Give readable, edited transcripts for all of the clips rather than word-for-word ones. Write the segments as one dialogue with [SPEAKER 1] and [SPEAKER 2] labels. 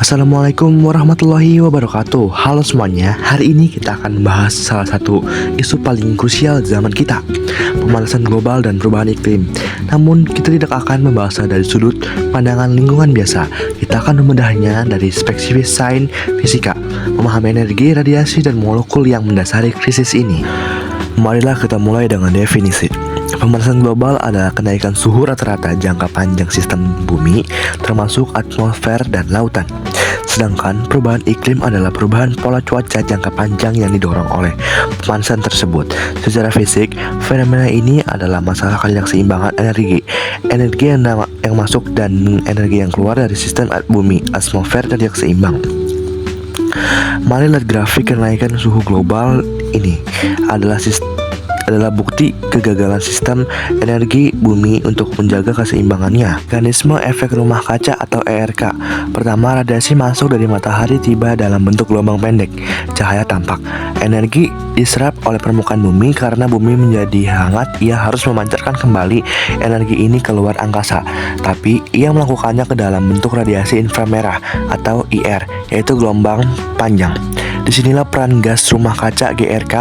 [SPEAKER 1] Assalamualaikum warahmatullahi wabarakatuh. Halo semuanya, hari ini kita akan membahas salah satu isu paling krusial zaman kita, pemanasan global dan perubahan iklim. Namun, kita tidak akan membahasnya dari sudut pandangan lingkungan biasa. Kita akan membedahnya dari perspektif sains fisika, memahami energi, radiasi, dan molekul yang mendasari krisis ini. Marilah kita mulai dengan definisi. Pemanasan global adalah kenaikan suhu rata-rata jangka panjang sistem bumi, termasuk atmosfer dan lautan. Sedangkan perubahan iklim adalah perubahan pola cuaca jangka panjang yang didorong oleh pemanasan tersebut. Secara fisik, fenomena ini adalah masalah ketidakseimbangan energi. Energi yang masuk dan energi yang keluar dari sistem bumi, atmosfer tidak seimbang. Mari lihat grafik kenaikan suhu global ini adalah bukti kegagalan sistem energi bumi untuk menjaga keseimbangannya. Mekanisme efek rumah kaca atau ERK. Pertama, radiasi masuk dari matahari tiba dalam bentuk gelombang pendek. Cahaya tampak. Energi diserap oleh permukaan bumi karena bumi menjadi hangat. Ia harus memancarkan kembali energi ini keluar angkasa. Tapi ia melakukannya ke dalam bentuk radiasi inframerah atau IR, yaitu gelombang panjang. Disinilah peran gas rumah kaca GRK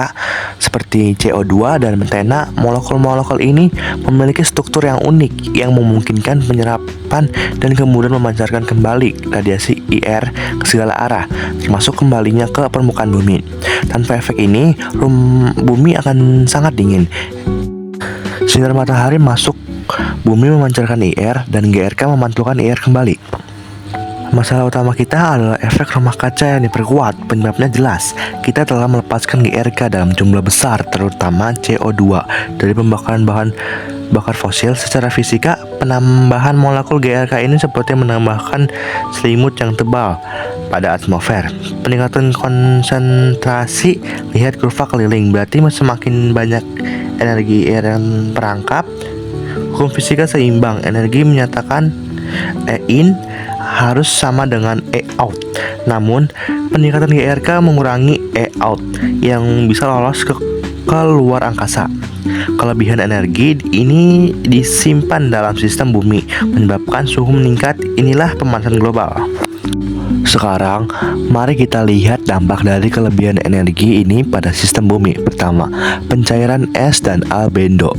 [SPEAKER 1] seperti CO2 dan metana. Molekul-molekul ini memiliki struktur yang unik yang memungkinkan penyerapan dan kemudian memancarkan kembali radiasi IR ke segala arah, termasuk kembalinya ke permukaan bumi. Tanpa efek ini, bumi akan sangat dingin. Sinar matahari masuk, bumi memancarkan IR dan GRK memantulkan IR kembali. Masalah utama kita adalah efek rumah kaca yang diperkuat. Penyebabnya jelas, kita telah melepaskan GRK dalam jumlah besar, terutama CO2 dari pembakaran bahan bakar fosil. Secara fisika, penambahan molekul GRK ini seperti menambahkan selimut yang tebal pada atmosfer. Peningkatan konsentrasi, lihat kurva keliling, berarti semakin banyak energi yang perangkap. Hukum fisika seimbang, energi menyatakan E in harus sama dengan E out. Namun, peningkatan GRK mengurangi E out yang bisa lolos ke luar angkasa. Kelebihan energi ini disimpan dalam sistem bumi, menyebabkan suhu meningkat. Inilah pemanasan global. Sekarang, mari kita lihat dampak dari kelebihan energi ini pada sistem bumi. Pertama, pencairan es dan albedo.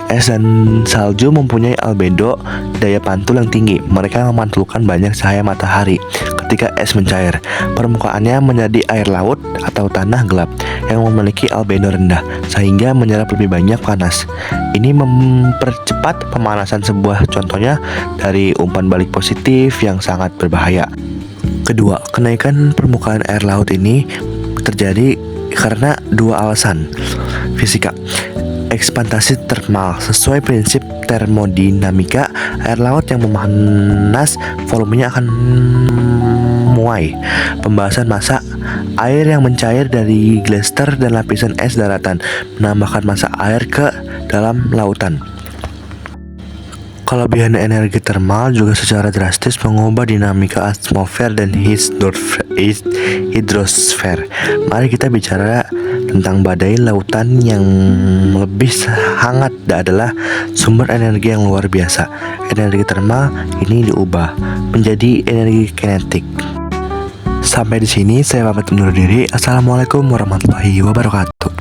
[SPEAKER 1] Es dan salju mempunyai albedo, daya pantul yang tinggi. Mereka memantulkan banyak cahaya matahari. Ketika es mencair, permukaannya menjadi air laut atau tanah gelap yang memiliki albedo rendah, sehingga menyerap lebih banyak panas. Ini mempercepat pemanasan. Sebuah contohnya dari umpan balik positif yang sangat berbahaya. Kedua, kenaikan permukaan air laut ini terjadi karena dua alasan fisika. Ekspantasi termal. Sesuai prinsip termodinamika, air laut yang memanas volumenya akan muai. Pembahasan massa. Air yang mencair dari glacier dan lapisan es daratan menambahkan massa air ke dalam lautan. Kelebihan energi termal juga secara drastis mengubah dinamika atmosfer dan hidrosfer. Mari kita bicara tentang badai lautan. Yang lebih hangat adalah sumber energi yang luar biasa. Energi termal ini diubah menjadi energi kinetik. Sampai di sini saya pamit undur diri. Assalamualaikum warahmatullahi wabarakatuh.